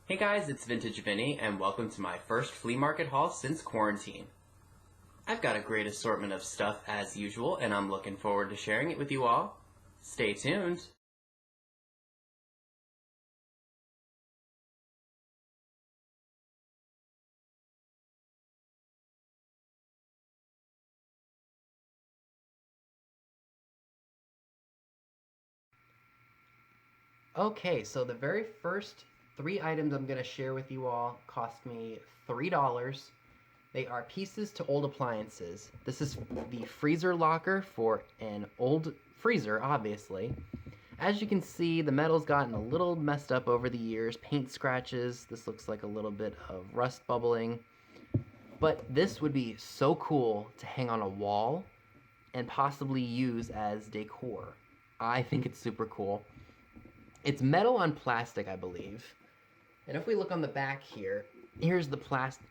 Hey guys, it's Vintage Vinny, and welcome to my first flea market haul since quarantine. I've got a great assortment of stuff as usual, and I'm looking forward to sharing it with you all. Stay tuned! Okay, so the very first three items I'm going to share with you all cost me $3. They are pieces to old appliances. This is the freezer locker for an old freezer, obviously. As you can see, the metal's gotten a little messed up over the years. Paint scratches, this looks like a little bit of rust bubbling. But this would be so cool to hang on a wall and possibly use as decor. I think it's super cool. It's metal on plastic, I believe. And if we look on the back here, here's the plastic.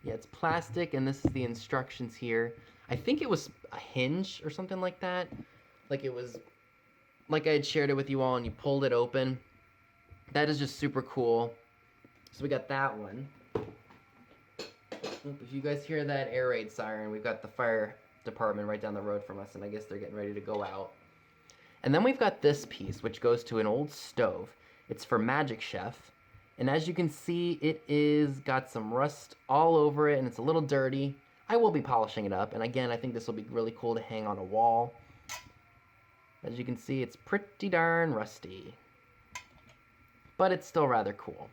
Yeah, it's plastic, and this is the instructions here. I think it was a hinge or something like that. Like it was, like I had shared it with you all, and you pulled it open. That is just super cool. So we got that one. If you guys hear that air raid siren, we've got the fire department right down the road from us, and I guess they're getting ready to go out. And then we've got this piece, which goes to an old stove. It's for Magic Chef. And as you can see, it is got some rust all over it, and it's a little dirty. I will be polishing it up, and again, I think this will be really cool to hang on a wall. As you can see, it's pretty darn rusty. But it's still rather cool.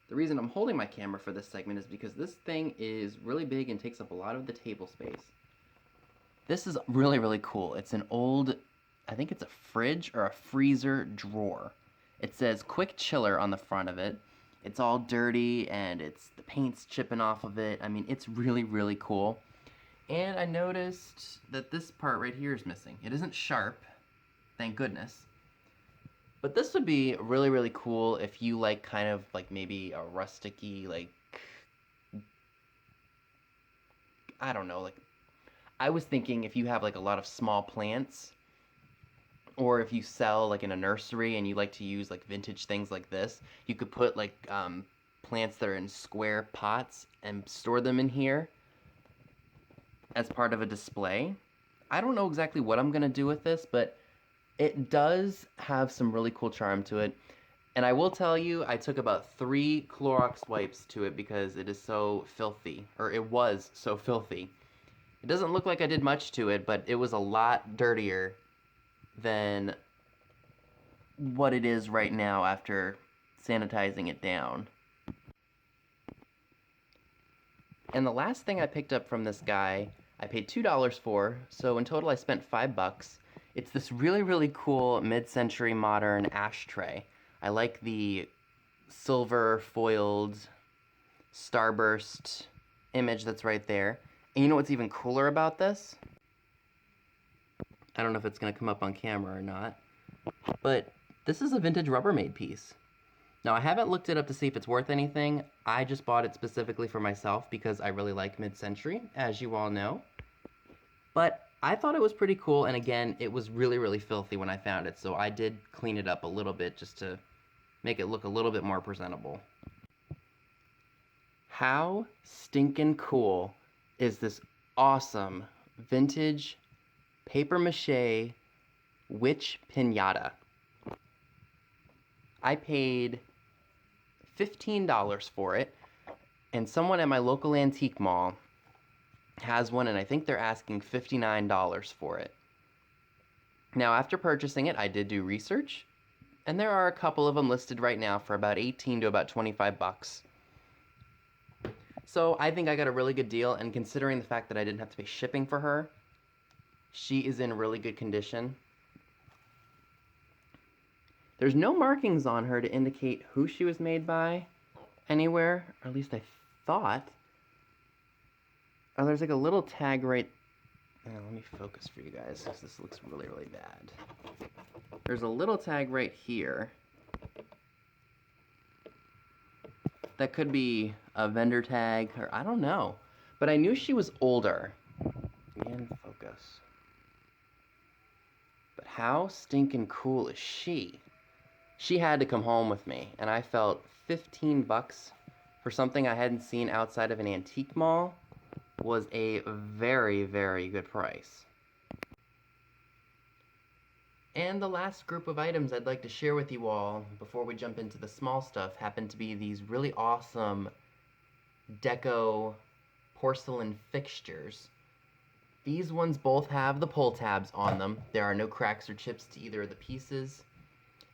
The reason I'm holding my camera for this segment is because this thing is really big and takes up a lot of the table space. This is really, really cool. It's an old, I think it's a fridge or a freezer drawer. It says quick chiller on the front of it. It's all dirty and the paint's chipping off of it. I mean, it's really, really cool. And I noticed that this part right here is missing. It isn't sharp, thank goodness. But this would be really, really cool if you like kind of like maybe a rusticy, like, I don't know, like, I was thinking if you have like a lot of small plants, or if you sell like in a nursery and you like to use like vintage things like this, you could put like plants that are in square pots and store them in here as part of a display. I don't know exactly what I'm gonna do with this, but it does have some really cool charm to it. And I will tell you, I took about 3 Clorox wipes to it because it is so filthy, or it was so filthy. It doesn't look like I did much to it, but it was a lot dirtier than what it is right now after sanitizing it down. And the last thing I picked up from this guy, I paid $2 for, so in total I spent $5. It's this really, really cool mid-century modern ashtray. I like the silver foiled starburst image that's right there. And you know what's even cooler about this? I don't know if it's going to come up on camera or not, but this is a vintage Rubbermaid piece. Now, I haven't looked it up to see if it's worth anything. I just bought it specifically for myself because I really like mid-century, as you all know. But I thought it was pretty cool, and again, it was really, really filthy when I found it, so I did clean it up a little bit just to make it look a little bit more presentable. How stinking cool is this awesome vintage paper mache witch pinata? I paid $15 for it, and someone at my local antique mall has one, and I think they're asking $59 for it. Now, after purchasing it, I did do research, and there are a couple of them listed right now for about 18 to about 25 bucks. So I think I got a really good deal, and considering the fact that I didn't have to pay shipping for her, she is in really good condition. There's no markings on her to indicate who she was made by anywhere, or at least I thought. Oh, there's like a little tag right... let me focus for you guys, because this looks really, really bad. There's a little tag right here. That could be a vendor tag, or I don't know. But I knew she was older. Again, focus. But how stinking cool is she? She had to come home with me, and I felt 15 bucks for something I hadn't seen outside of an antique mall was a very, very good price. And the last group of items I'd like to share with you all before we jump into the small stuff happen to be these really awesome Deco porcelain fixtures. These ones both have the pull tabs on them. There are no cracks or chips to either of the pieces.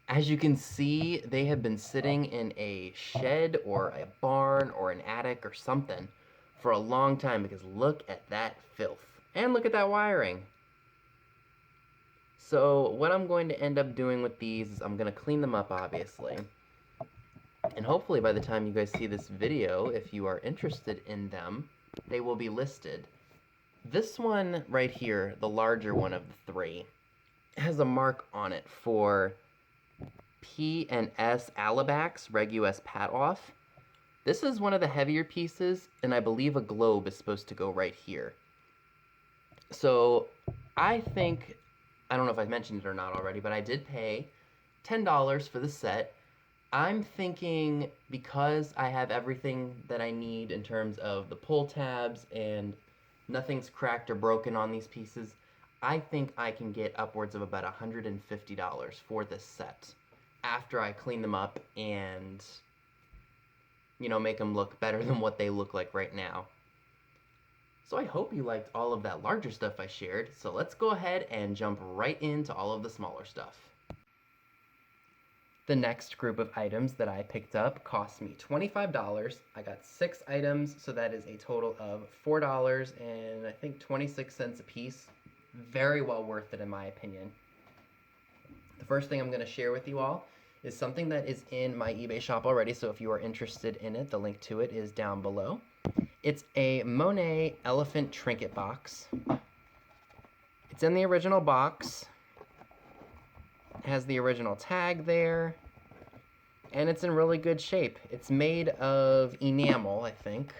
As you can see, they have been sitting in a shed or a barn or an attic or something for a long time because look at that filth. And look at that wiring. So what I'm going to end up doing with these is I'm going to clean them up, obviously. And hopefully by the time you guys see this video, if you are interested in them, they will be listed. This one right here, the larger one of the three, has a mark on it for P&S Alabax Reg US Pat Off. This is one of the heavier pieces, and I believe a globe is supposed to go right here. So I think, I don't know if I've mentioned it or not already, but I did pay $10 for the set. I'm thinking because I have everything that I need in terms of the pull tabs and nothing's cracked or broken on these pieces, I think I can get upwards of about $150 for this set after I clean them up and, you know, make them look better than what they look like right now. So I hope you liked all of that larger stuff I shared, so let's go ahead and jump right into all of the smaller stuff. The next group of items that I picked up cost me $25. I got 6 items, so that is a total of $4 and I think 26 cents a piece. Very well worth it in my opinion. The first thing I'm going to share with you all is something that is in my eBay shop already, so if you are interested in it, the link to it is down below. It's a Monet elephant trinket box. It's in the original box. It has the original tag there, and it's in really good shape. It's made of enamel, I think.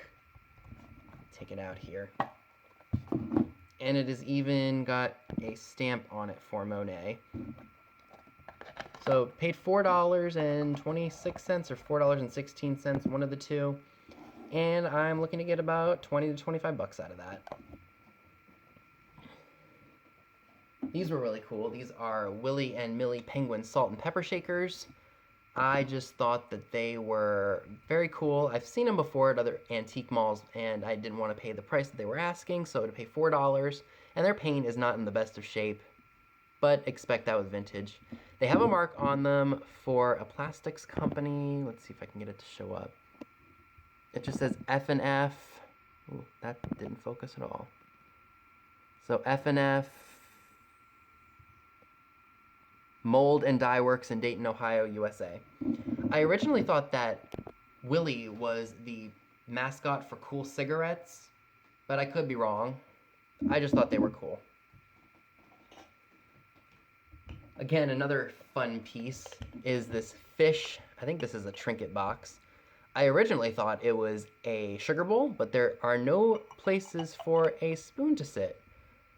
Take it out here. And it has even got a stamp on it for Monet. So paid $4.26 or $4.16, one of the two. And I'm looking to get about 20 to 25 bucks out of that. These were really cool. These are Willy and Millie penguin salt and pepper shakers. I just thought that they were very cool. I've seen them before at other antique malls, and I didn't want to pay the price that they were asking, so to pay $4, and their paint is not in the best of shape, but expect that with vintage. They have a mark on them for a plastics company. Let's see if I can get it to show up. It just says F&F. Ooh, that didn't focus at all. So F&F Mold and Dye Works in Dayton, Ohio, USA. I originally thought that Willy was the mascot for Cool Cigarettes, but I could be wrong. I just thought they were cool. Again, another fun piece is this fish. I think this is a trinket box. I originally thought it was a sugar bowl, but there are no places for a spoon to sit.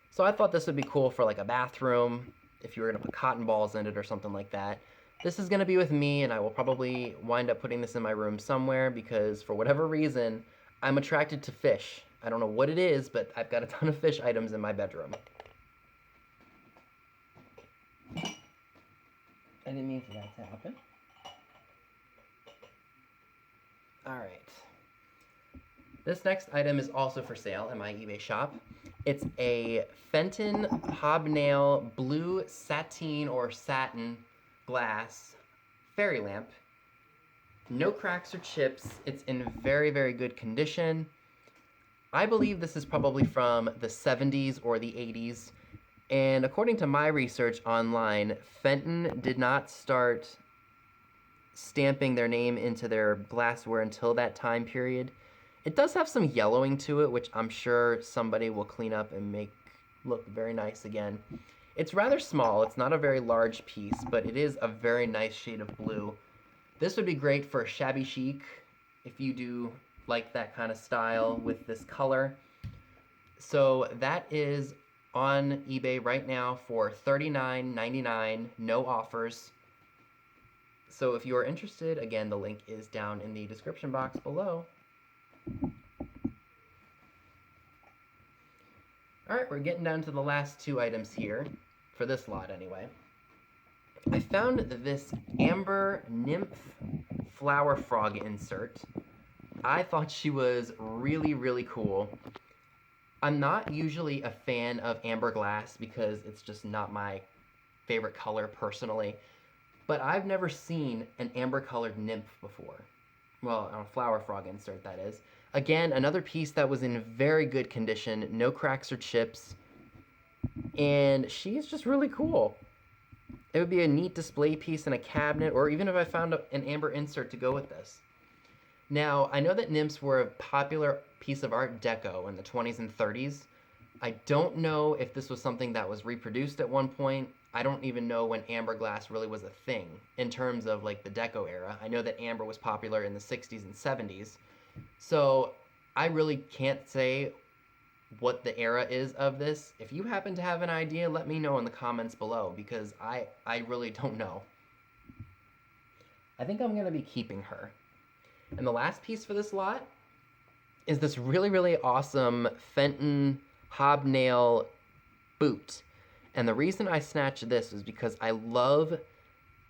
So I thought this would be cool for like a bathroom, if you were going to put cotton balls in it or something like that. This is going to be with me, and I will probably wind up putting this in my room somewhere because for whatever reason, I'm attracted to fish. I don't know what it is, but I've got a ton of fish items in my bedroom. I didn't mean for that to happen. Alright. This next item is also for sale in my eBay shop. It's a Fenton Hobnail blue sateen or satin glass fairy lamp. No cracks or chips. It's in very, very good condition. I believe this is probably from the 70s or the 80s. And according to my research online, Fenton did not start stamping their name into their glassware until that time period. It does have some yellowing to it, which I'm sure somebody will clean up and make look very nice again. It's rather small. It's not a very large piece, but it is a very nice shade of blue. This would be great for shabby chic if you do like that kind of style with this color. So that is on eBay right now for $39.99, no offers. So if you are interested, again, the link is down in the description box below. All right, we're getting down to the last two items here, for this lot anyway. I found this Amber Nymph Flower Frog insert. I thought she was really, really cool. I'm not usually a fan of amber glass because it's just not my favorite color personally, but I've never seen an amber colored nymph before. Well, a flower frog insert, that is. Again, another piece that was in very good condition, no cracks or chips, and she's just really cool. It would be a neat display piece in a cabinet, or even if I found an amber insert to go with this. Now, I know that nymphs were a popular piece of Art Deco in the 20s and 30s. I don't know if this was something that was reproduced at one point. I don't even know when amber glass really was a thing in terms of like the Deco era. I know that amber was popular in the 60s and 70s. So I really can't say what the era is of this. If you happen to have an idea, let me know in the comments below because I really don't know. I think I'm going to be keeping her. And the last piece for this lot is this really, really awesome Fenton hobnail boot. And the reason I snatched this is because I love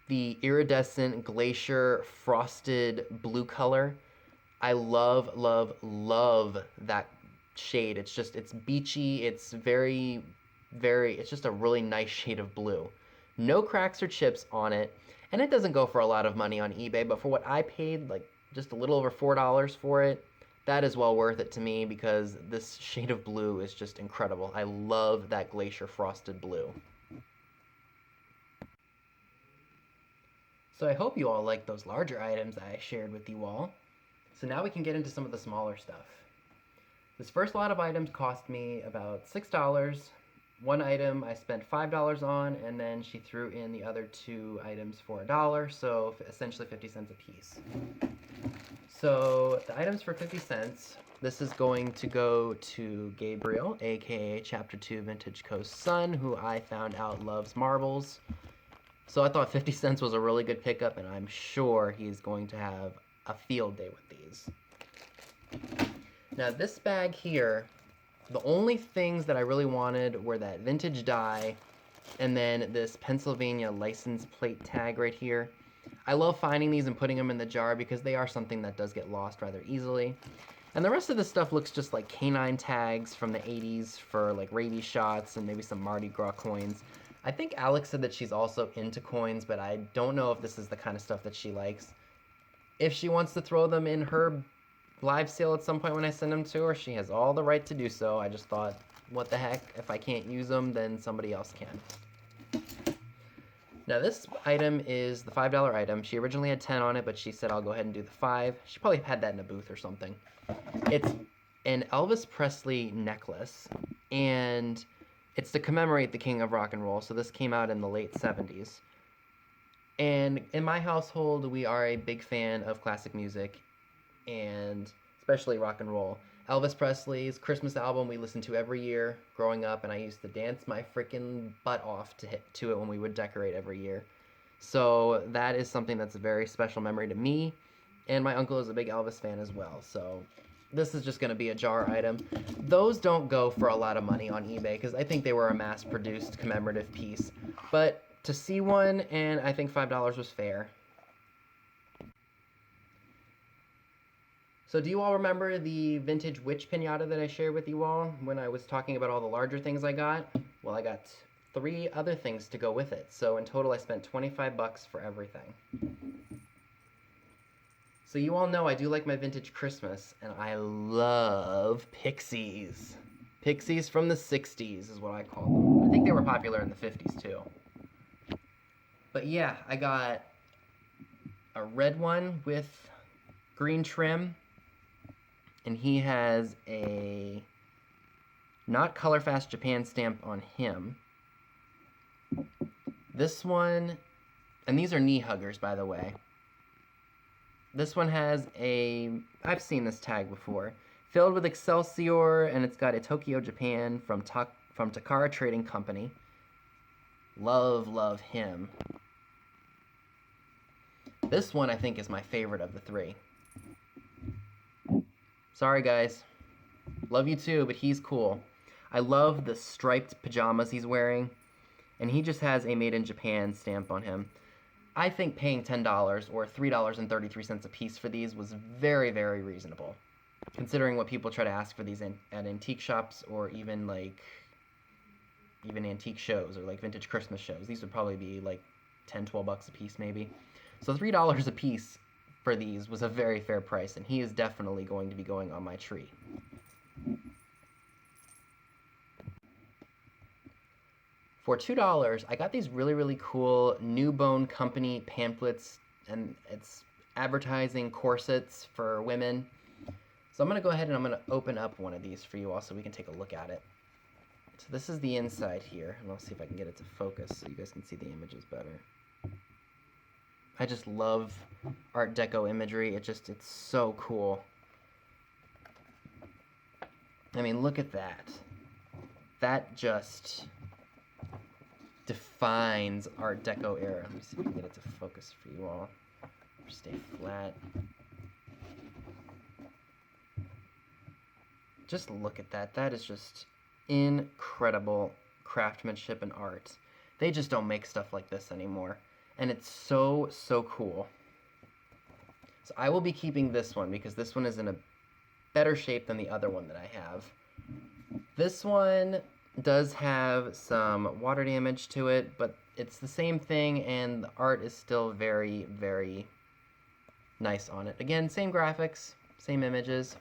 the iridescent glacier frosted blue color. I love, love, love that shade. It's beachy. It's it's just a really nice shade of blue. No cracks or chips on it. And it doesn't go for a lot of money on eBay, but for what I paid, like just a little over $4 for it, that is well worth it to me because this shade of blue is just incredible. I love that glacier frosted blue. So I hope you all like those larger items I shared with you all. So now we can get into some of the smaller stuff. This first lot of items cost me about $6. One item I spent $5 on, and then she threw in the other two items for $1, so essentially 50 cents a piece. So the items for 50 cents, this is going to go to Gabriel, aka Chapter 2 Vintage Co's son, who I found out loves marbles. So I thought 50 cents was a really good pickup, and I'm sure he's going to have a field day with these. Now this bag here, the only things that I really wanted were that vintage die and then this Pennsylvania license plate tag right here. I love finding these and putting them in the jar because they are something that does get lost rather easily. And the rest of this stuff looks just like canine tags from the 80s for like rabies shots and maybe some Mardi Gras coins. I think Alex said that she's also into coins, but I don't know if this is the kind of stuff that she likes. If she wants to throw them in her live sale at some point when I send them to her, she has all the right to do so. I just thought, what the heck, if I can't use them, then somebody else can. Now this item is the $5 item. She originally had 10 on it, but she said I'll go ahead and do the 5. She probably had that in a booth or something. It's an Elvis Presley necklace, and it's to commemorate the King of Rock and Roll, so this came out in the late 70s. And in my household, we are a big fan of classic music, and especially rock and roll. Elvis Presley's Christmas album we listened to every year growing up, and I used to dance my freaking butt off to it when we would decorate every year. So that is something that's a very special memory to me, and my uncle is a big Elvis fan as well, so this is just going to be a jar item. Those don't go for a lot of money on eBay because I think they were a mass-produced commemorative piece, but to see one, and I think $5 was fair. So do you all remember the vintage witch pinata that I shared with you all when I was talking about all the larger things I got? Well, I got 3 other things to go with it. So in total, I spent 25 bucks for everything. So you all know I do like my vintage Christmas, and I love Pixies. Pixies from the 60s is what I call them. I think they were popular in the 50s too. But yeah, I got a red one with green trim. And he has a not Color Fast Japan stamp on him. This one, and these are knee huggers, by the way. This one has I've seen this tag before, filled with Excelsior, and it's got a Tokyo, Japan from Takara Trading Company. Love, love him. This one I think is my favorite of the three. Sorry guys. Love you too, but he's cool. I love the striped pajamas he's wearing, and he just has a Made in Japan stamp on him. I think paying $10 or $3.33 a piece for these was very, very reasonable, considering what people try to ask for these at antique shops or even antique shows or like vintage Christmas shows. These would probably be like 10, 12 bucks a piece maybe. So $3 a piece for these was a very fair price, and he is definitely going to be going on my tree. For $2, I got these really, really cool New Bone Company pamphlets, and it's advertising corsets for women. So I'm going to go ahead and I'm going to open up one of these for you all so we can take a look at it. So this is the inside here, and I'll see if I can get it to focus so you guys can see the images better. I just love Art Deco imagery. It's so cool. I mean, look at that. That just defines Art Deco era. Let me see if I can get it to focus for you all. Or stay flat. Just look at that. That is just incredible craftsmanship and art. They just don't make stuff like this anymore. And it's so, so cool. So I will be keeping this one because this one is in a better shape than the other one that I have. This one does have some water damage to it, but it's the same thing, and the art is still very, very nice on it. Again, same graphics, same images.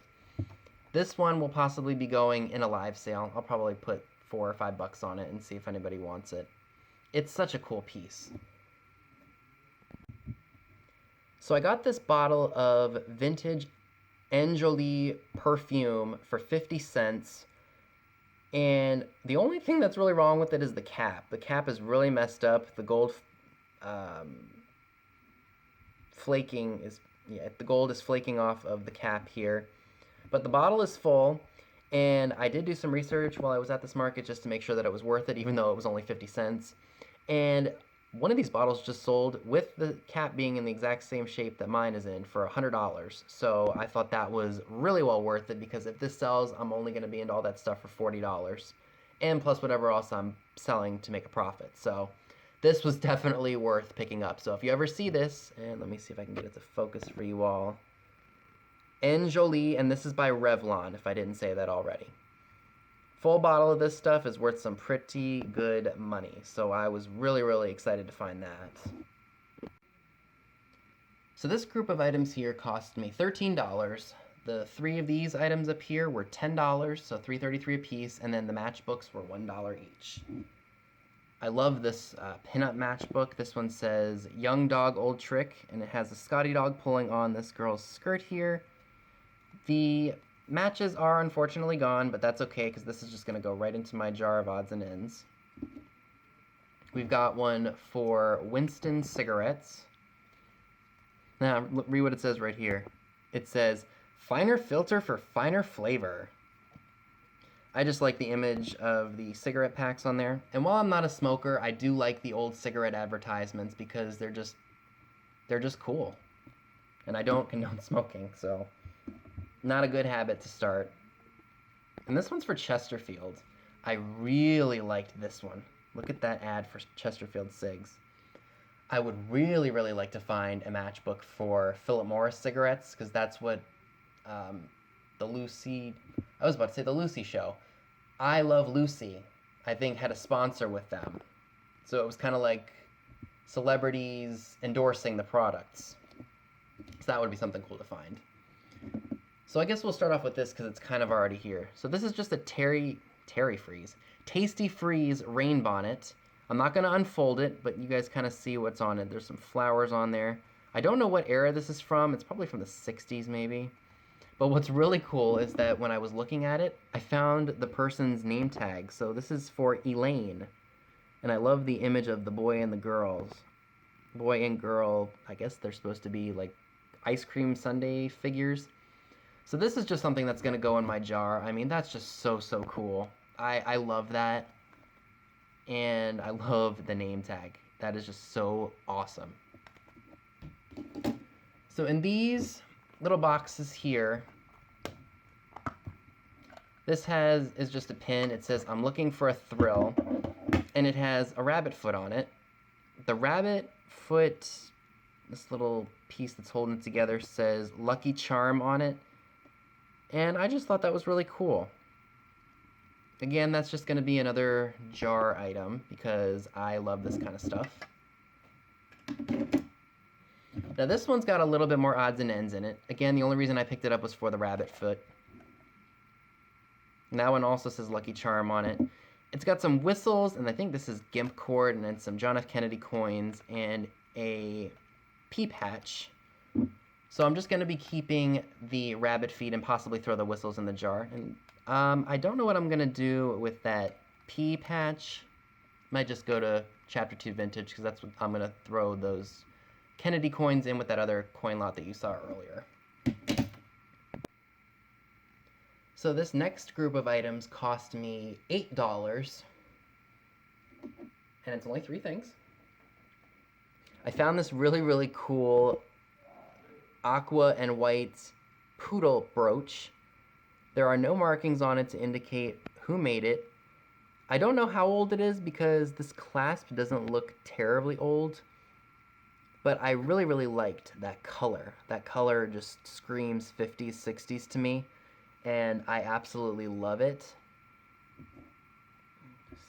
This one will possibly be going in a live sale. I'll probably put $4 or $5 on it and see if anybody wants it. It's such a cool piece. So I got this bottle of vintage Angeli perfume for 50 cents. And the only thing that's really wrong with it is the cap. The cap is really messed up. The gold flaking is, the gold is flaking off of the cap here. But the bottle is full, and I did do some research while I was at this market just to make sure that it was worth it, even though it was only 50 cents. And one of these bottles just sold with the cap being in the exact same shape that mine is in for $100. So I thought that was really well worth it, because if this sells, I'm only going to be into all that stuff for $40. And plus whatever else I'm selling to make a profit. So this was definitely worth picking up. So if you ever see this, and let me see if I can get it to focus for you all. Angeli, and this is by Revlon, if I didn't say that already. Full bottle of this stuff is worth some pretty good money, so I was really, really excited to find that. So this group of items here cost me $13. The three of these items up here were $10, so $3.33 a piece, and then the matchbooks were $1 each. I love this pinup matchbook. This one says Young Dog, Old Trick, and it has a Scotty dog pulling on this girl's skirt here. The matches are unfortunately gone, but that's okay because this is just going to go right into my jar of odds and ends. We've got one for Winston cigarettes. Now, read what it says right here. It says, finer filter for finer flavor. I just like the image of the cigarette packs on there. And while I'm not a smoker, I do like the old cigarette advertisements because they're just cool. And I don't condone smoking, so not a good habit to start. And this one's for Chesterfield. I really liked this one. Look at that ad for Chesterfield cigs. I would really, really like to find a matchbook for Philip Morris cigarettes, because that's what the Lucy show. I Love Lucy, I think, had a sponsor with them. So it was kind of like celebrities endorsing the products. So that would be something cool to find. So I guess we'll start off with this because it's kind of already here. So this is just a Tasty Freeze rain bonnet. I'm not going to unfold it, but you guys kind of see what's on it. There's some flowers on there. I don't know what era this is from. It's probably from the 60s maybe. But what's really cool is that when I was looking at it, I found the person's name tag. So this is for Elaine. And I love the image of the boy and the girls. Boy and girl, I guess they're supposed to be like ice cream sundae figures. So this is just something that's going to go in my jar. I mean, that's just so, so cool. I love that. And I love the name tag. That is just so awesome. So in these little boxes here, this is just a pin. It says, "I'm looking for a thrill," and it has a rabbit foot on it. The rabbit foot, this little piece that's holding it together, says "Lucky Charm" on it, and I just thought that was really cool. Again, that's just going to be another jar item because I love this kind of stuff. Now this one's got a little bit more odds and ends in it. Again, the only reason I picked it up was for the rabbit foot. And that one also says Lucky Charm on it. It's got some whistles, and I think this is gimp cord, and then some John F. Kennedy coins, and a pea patch. So I'm just going to be keeping the rabbit feet and possibly throw the whistles in the jar. And I don't know what I'm going to do with that pea patch. Might just go to Chapter 2 Vintage, because that's what I'm going to throw those Kennedy coins in with that other coin lot that you saw earlier. So this next group of items cost me $8, and it's only 3 things. I found this really, really cool aqua and white Poodle Brooch. There are no markings on it to indicate who made it. I don't know how old it is because this clasp doesn't look terribly old, but I really, really liked that color. That color just screams 50s, 60s to me, and I absolutely love it.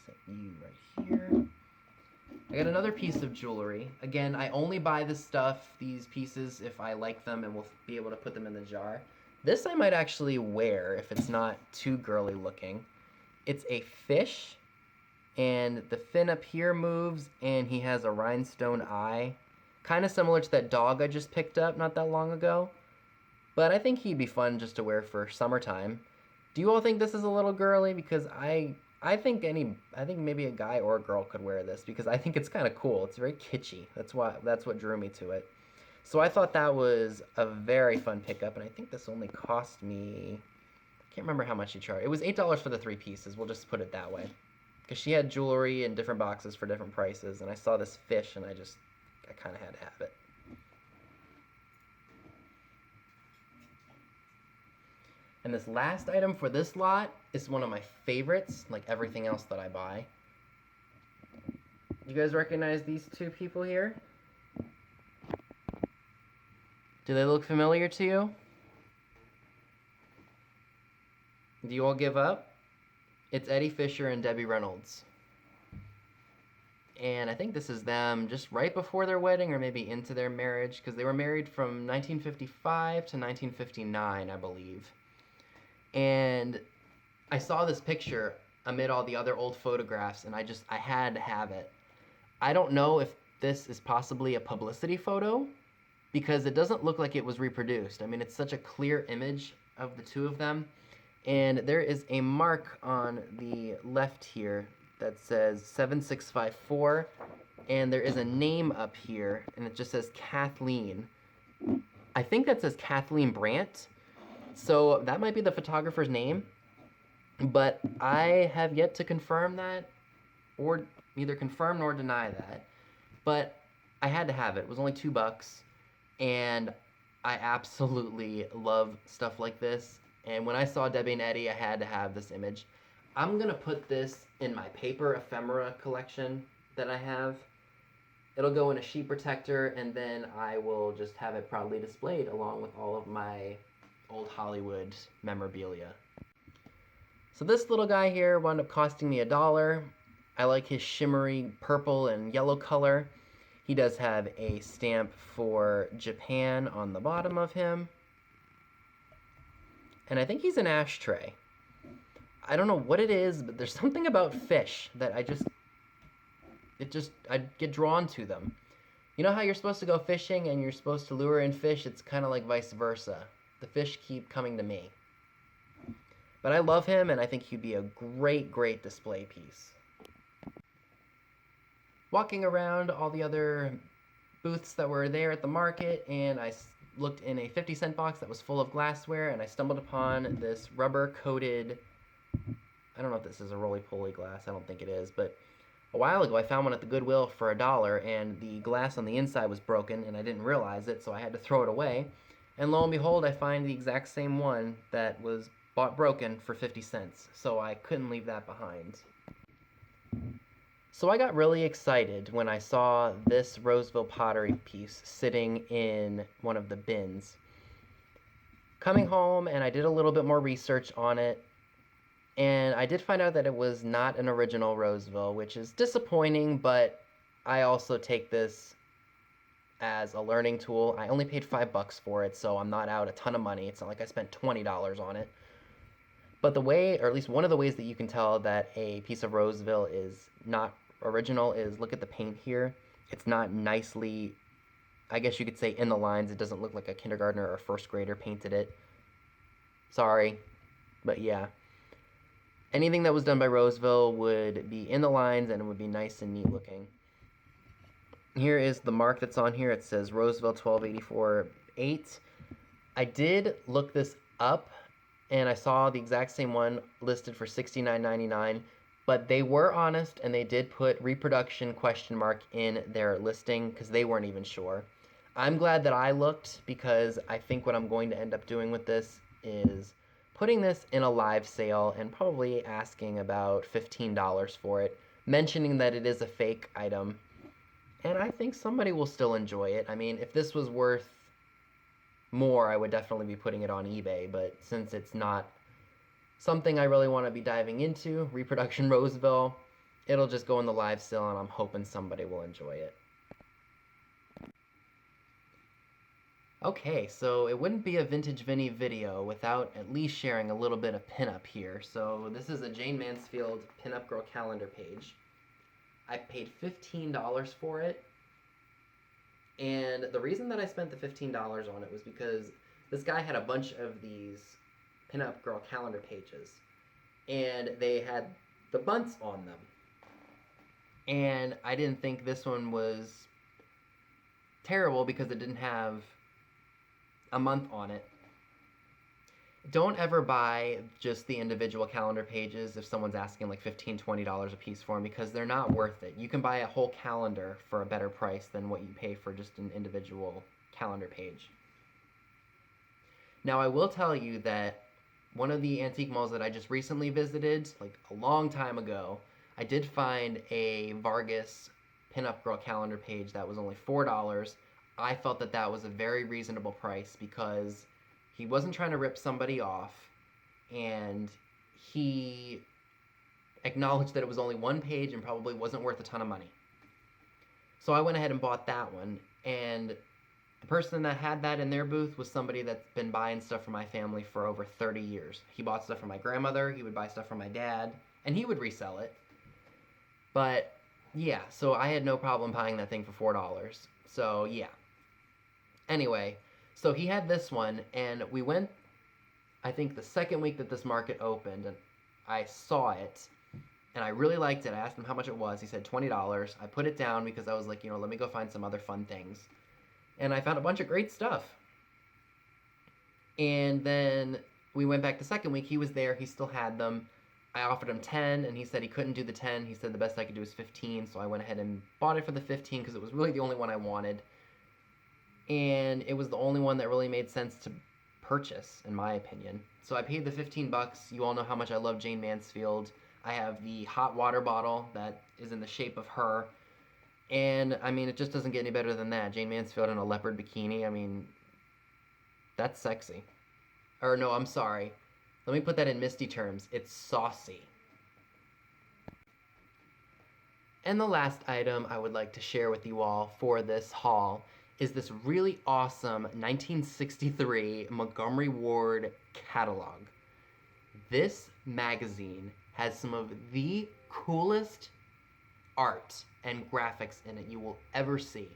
Set you right here. I got another piece of jewelry. Again, I only buy this stuff, these pieces, if I like them and will be able to put them in the jar. This I might actually wear if it's not too girly looking. It's a fish, and the fin up here moves, and he has a rhinestone eye. Kind of similar to that dog I just picked up not that long ago. But I think he'd be fun just to wear for summertime. Do you all think this is a little girly? Because I think maybe a guy or a girl could wear this because I think it's kind of cool. It's very kitschy. That's what drew me to it. So I thought that was a very fun pickup, and I think this only cost me, I can't remember how much she charged. It was $8 for the 3 pieces. We'll just put it that way. Because she had jewelry in different boxes for different prices, and I saw this fish, and I kind of had to have it. And this last item for this lot is one of my favorites, like everything else that I buy. You guys recognize these 2 people here? Do they look familiar to you? Do you all give up? It's Eddie Fisher and Debbie Reynolds. And I think this is them just right before their wedding or maybe into their marriage, because they were married from 1955 to 1959, I believe. And I saw this picture amid all the other old photographs, and I had to have it. I don't know if this is possibly a publicity photo, because it doesn't look like it was reproduced. I mean, it's such a clear image of the 2 of them. And there is a mark on the left here that says 7654, and there is a name up here, and it just says Kathleen. I think that says Kathleen Brandt. So that might be the photographer's name, but I have yet to confirm that, or neither confirm nor deny that. But I had to have it. It was only $2, and I absolutely love stuff like this. And when I saw Debbie and Eddie, I had to have this image. I'm going to put this in my paper ephemera collection that I have. It'll go in a sheet protector, and then I will just have it proudly displayed along with all of my old Hollywood memorabilia. So this little guy here wound up costing me $1. I like his shimmery purple and yellow color. He does have a stamp for Japan on the bottom of him. And I think he's an ashtray. I don't know what it is, but there's something about fish that I get drawn to them. You know how you're supposed to go fishing and you're supposed to lure in fish? It's kind of like vice versa. The fish keep coming to me. But I love him, and I think he'd be a great, great display piece. Walking around all the other booths that were there at the market, and I looked in a 50-cent box that was full of glassware, and I stumbled upon this rubber-coated, I don't know if this is a roly-poly glass, I don't think it is, but a while ago I found one at the Goodwill for $1, and the glass on the inside was broken, and I didn't realize it, so I had to throw it away. And lo and behold, I find the exact same one that was bought broken for 50 cents, so I couldn't leave that behind. So I got really excited when I saw this Roseville pottery piece sitting in one of the bins. Coming home, and I did a little bit more research on it, and I did find out that it was not an original Roseville, which is disappointing, but I also take this as a learning tool. I only paid $5 for it, so I'm not out a ton of money. It's not like I spent $20 on it. But the way, or at least one of the ways that you can tell that a piece of Roseville is not original is look at the paint here. It's not nicely, I guess you could say, in the lines. It doesn't look like a kindergartner or first grader painted it. Sorry, but yeah. Anything that was done by Roseville would be in the lines and it would be nice and neat looking. Here is the mark that's on here. It says Roseville 1284-8. I did look this up, and I saw the exact same one listed for $69.99, but they were honest, and they did put reproduction ? In their listing because they weren't even sure. I'm glad that I looked, because I think what I'm going to end up doing with this is putting this in a live sale and probably asking about $15 for it, mentioning that it is a fake item. And I think somebody will still enjoy it. I mean, if this was worth more, I would definitely be putting it on eBay, but since it's not something I really want to be diving into, reproduction Roseville, it'll just go in the live sale, and I'm hoping somebody will enjoy it. Okay, so it wouldn't be a Vintage Vinny video without at least sharing a little bit of pinup here. So this is a Jane Mansfield Pinup Girl calendar page. I paid $15 for it, and the reason that I spent the $15 on it was because this guy had a bunch of these Pinup Girl calendar pages, and they had the months on them, and I didn't think this one was terrible because it didn't have a month on it. Don't ever buy just the individual calendar pages if someone's asking like $15, $20 a piece for them, because they're not worth it. You can buy a whole calendar for a better price than what you pay for just an individual calendar page. Now, I will tell you that one of the antique malls that I just recently visited, like a long time ago, I did find a Vargas Pinup Girl calendar page that was only $4. I felt that that was a very reasonable price because he wasn't trying to rip somebody off, and he acknowledged that it was only one page and probably wasn't worth a ton of money. So I went ahead and bought that one, and the person that had that in their booth was somebody that's been buying stuff for my family for over 30 years. He bought stuff for my grandmother, he would buy stuff for my dad, and he would resell it. But yeah, so I had no problem buying that thing for $4. So yeah. Anyway, so he had this one, and we went, I think, the second week that this market opened, and I saw it, and I really liked it. I asked him how much it was. He said $20. I put it down because I was like, let me go find some other fun things. And I found a bunch of great stuff. And then we went back the second week. He was there. He still had them. I offered him 10, and he said he couldn't do the 10. He said the best I could do is 15, so I went ahead and bought it for the 15 because it was really the only one I wanted. And it was the only one that really made sense to purchase, in my opinion. So I paid the $15. You all know how much I love Jane Mansfield. I have the hot water bottle that is in the shape of her. And, I mean, it just doesn't get any better than that. Jane Mansfield in a leopard bikini, I mean, that's sexy. Or, no, I'm sorry. Let me put that in Misty terms. It's saucy. And the last item I would like to share with you all for this haul is this really awesome 1963 Montgomery Ward catalog. This magazine has some of the coolest art and graphics in it you will ever see.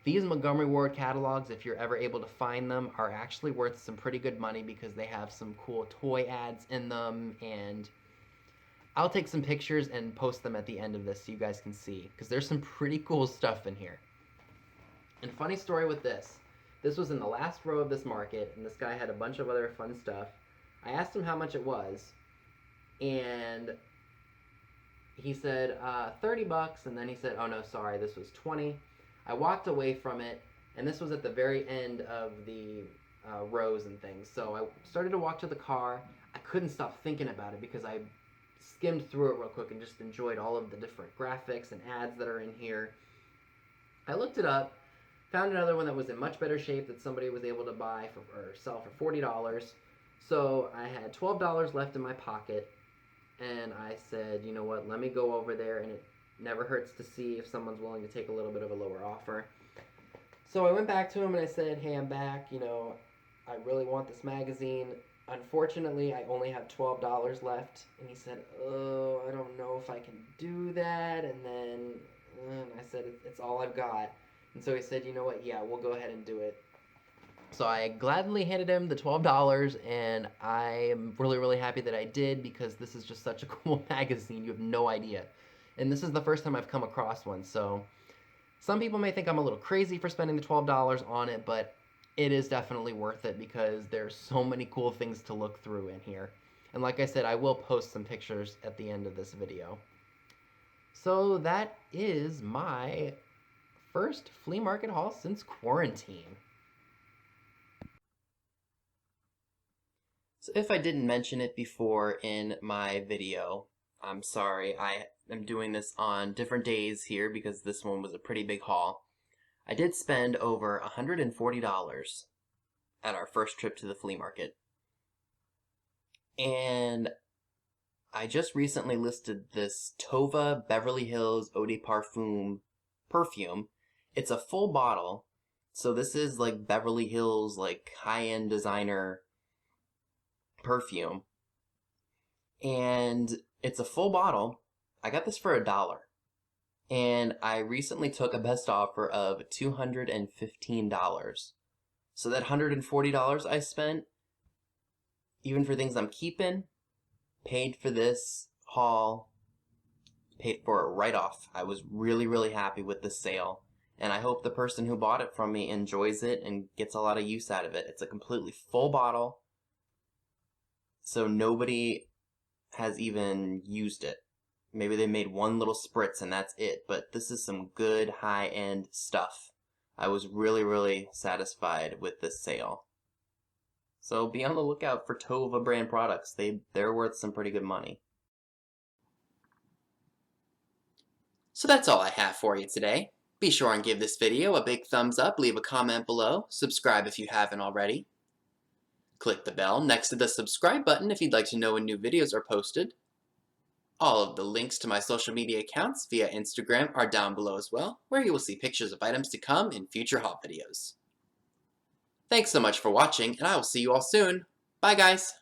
These Montgomery Ward catalogs, if you're ever able to find them, are actually worth some pretty good money because they have some cool toy ads in them, and I'll take some pictures and post them at the end of this so you guys can see, because there's some pretty cool stuff in here. And funny story with this was in the last row of this market, and this guy had a bunch of other fun stuff. I asked him how much it was, and he said 30 bucks, and then he said, oh no, sorry, this was 20. I walked away from it, and this was at the very end of the rows and things. So I started to walk to the car. I couldn't stop thinking about it because I skimmed through it real quick and just enjoyed all of the different graphics and ads that are in here. I looked it up, found another one that was in much better shape that somebody was able to buy for, or sell for $40. So I had $12 left in my pocket, and I said, you know what, let me go over there, and it never hurts to see if someone's willing to take a little bit of a lower offer. So I went back to him and I said, hey, I'm back, you know, I really want this magazine. Unfortunately, I only have $12 left. And he said, oh, I don't know if I can do that. And then I said, it's all I've got. And so he said, you know what, yeah, we'll go ahead and do it. So I gladly handed him the $12, and I am really, really happy that I did, because this is just such a cool magazine. You have no idea. And this is the first time I've come across one, so some people may think I'm a little crazy for spending the $12 on it, but it is definitely worth it because there's so many cool things to look through in here. And like I said, I will post some pictures at the end of this video. So that is my first flea market haul since quarantine. So if I didn't mention it before in my video, I'm sorry. I am doing this on different days here because this one was a pretty big haul. I did spend over $140 at our first trip to the flea market. And I just recently listed this Tova Beverly Hills Eau de Parfum perfume. It's a full bottle, so this is like Beverly Hills, like high-end designer perfume. And it's a full bottle. I got this for $1. And I recently took a best offer of $215. So that $140 I spent, even for things I'm keeping, paid for this haul, paid for it right off. I was really, really happy with this sale. And I hope the person who bought it from me enjoys it and gets a lot of use out of it. It's a completely full bottle, so nobody has even used it. Maybe they made one little spritz and that's it, but this is some good high-end stuff. I was really, really satisfied with this sale. So be on the lookout for Tova brand products. They're worth some pretty good money. So that's all I have for you today. Be sure and give this video a big thumbs up, leave a comment below, subscribe if you haven't already. Click the bell next to the subscribe button if you'd like to know when new videos are posted. All of the links to my social media accounts via Instagram are down below as well, where you will see pictures of items to come in future haul videos. Thanks so much for watching, and I will see you all soon. Bye guys!